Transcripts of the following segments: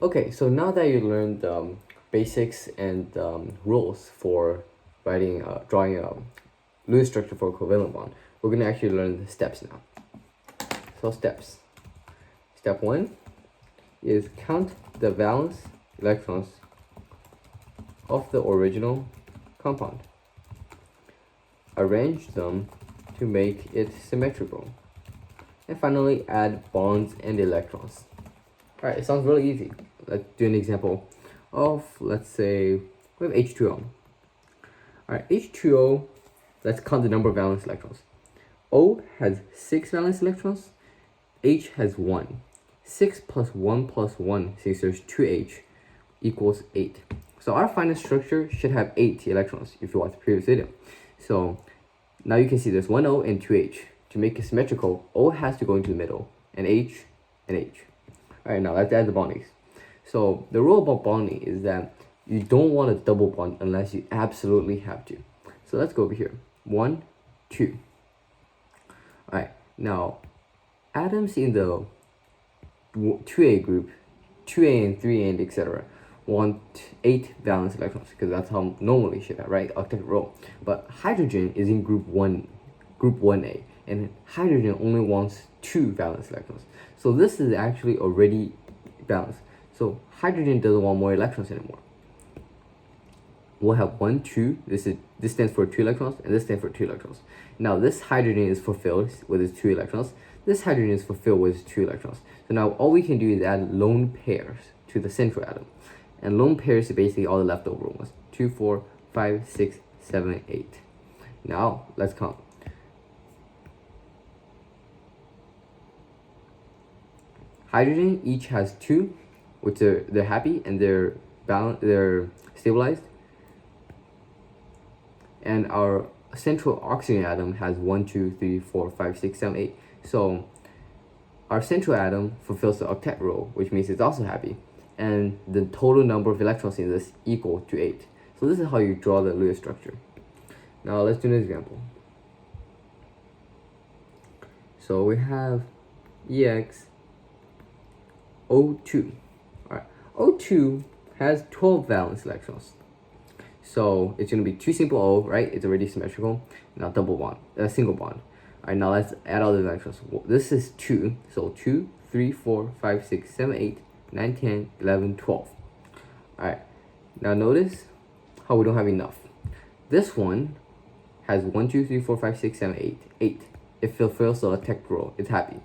Okay, so now that you learned basics and rules for drawing a Lewis structure for a covalent bond, we're going to actually learn the steps now. So steps. Step 1 is count the valence electrons of the original compound. Arrange them to make it symmetrical. And finally, add bonds and electrons. Alright, it sounds really easy. Let's do an example of, let's say, we have H2O. Alright, H2O, let's count the number of valence electrons. O has 6 valence electrons, H has 1. 6 plus 1 plus 1, since there's 2H, equals 8. So our final structure should have 8 electrons if you watch the previous video. So now you can see there's 1 O and 2H. To make it symmetrical, O has to go into the middle, and H, and H. Alright, now let's add the bondings. So the rule about bonding is that you don't want a double bond unless you absolutely have to. So let's go over here. 1, 2. Alright, now atoms in the 2A group, 2A and 3A and etc. want 8 valence electrons because that's how normally should have, right? Octet row. But hydrogen is in group 1A, and hydrogen only wants 2 valence electrons. So this is actually already balanced. So hydrogen doesn't want more electrons anymore. We'll have 1, 2. This stands for 2 electrons, and this stands for 2 electrons. Now this hydrogen is fulfilled with its 2 electrons. This hydrogen is fulfilled with its 2 electrons. So now all we can do is add lone pairs to the central atom. And lone pairs is basically all the leftover ones. 2, 4, 5, 6, 7, 8. Now let's count. Hydrogen each has 2, which they're happy and they're stabilized. And our central oxygen atom has 1, 2, 3, 4, 5, 6, 7, 8. So our central atom fulfills the octet role, which means it's also happy. And the total number of electrons in this equal to 8. So this is how you draw the Lewis structure. Now let's do an example. So we have EX O2. Alright, O2 has 12 valence electrons. So it's going to be 2 simple O, right? It's already symmetrical. Now double bond, single bond. Alright, now let's add all the electrons. This is 2. So 2, 3, 4, 5, 6, 7, 8, 9, 10, 11, 12. Alright, now notice how we don't have enough. This one has 1, 2, 3, 4, 5, 6, 7, 8. 8. It fulfills the octet role. It's happy.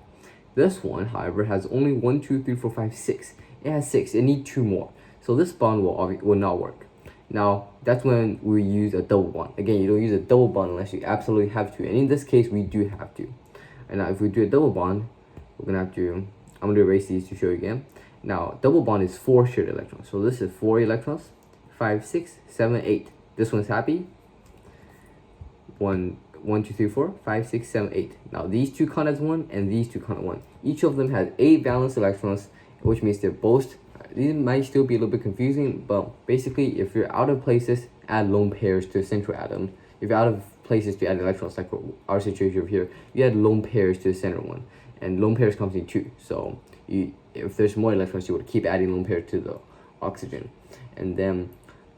This one, however, has only 1, 2, 3, 4, 5, 6. It has 6. It needs 2 more. So this bond will not work. Now, that's when we use a double bond. Again, you don't use a double bond unless you absolutely have to. And in this case, we do have to. And now if we do a double bond, we're going to have to, I'm going to erase these to show you again. Now, double bond is 4 shared electrons. So this is 4 electrons, 5, 6, 7, 8. This one's happy. 1, 2, 3, 4, 5, 6, 7, 8. Now, these two count as 1 and these two count as 1. Each of them has 8 valence electrons, which means they're both. These might still be a little bit confusing, but basically, if you're out of places, add lone pairs to the central atom. If you're out of places to add electrons, like our situation over here, you add lone pairs to the center one. And lone pairs comes in 2. So if there's more electrons, you would keep adding lone pairs to the oxygen. And then,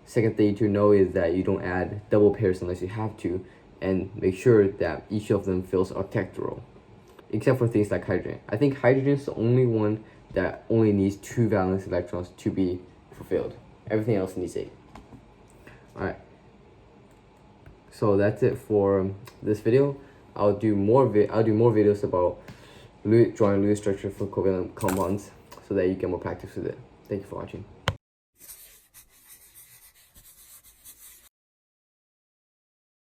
second thing to know is that you don't add double pairs unless you have to, and make sure that each of them fills octet role. Except for things like hydrogen. I think hydrogen is the only one that only needs 2 valence electrons to be fulfilled. Everything else needs 8. Alright. So that's it for this video. I'll do more videos about drawing Lewis structure for covalent compounds so that you get more practice with it. Thank you for watching.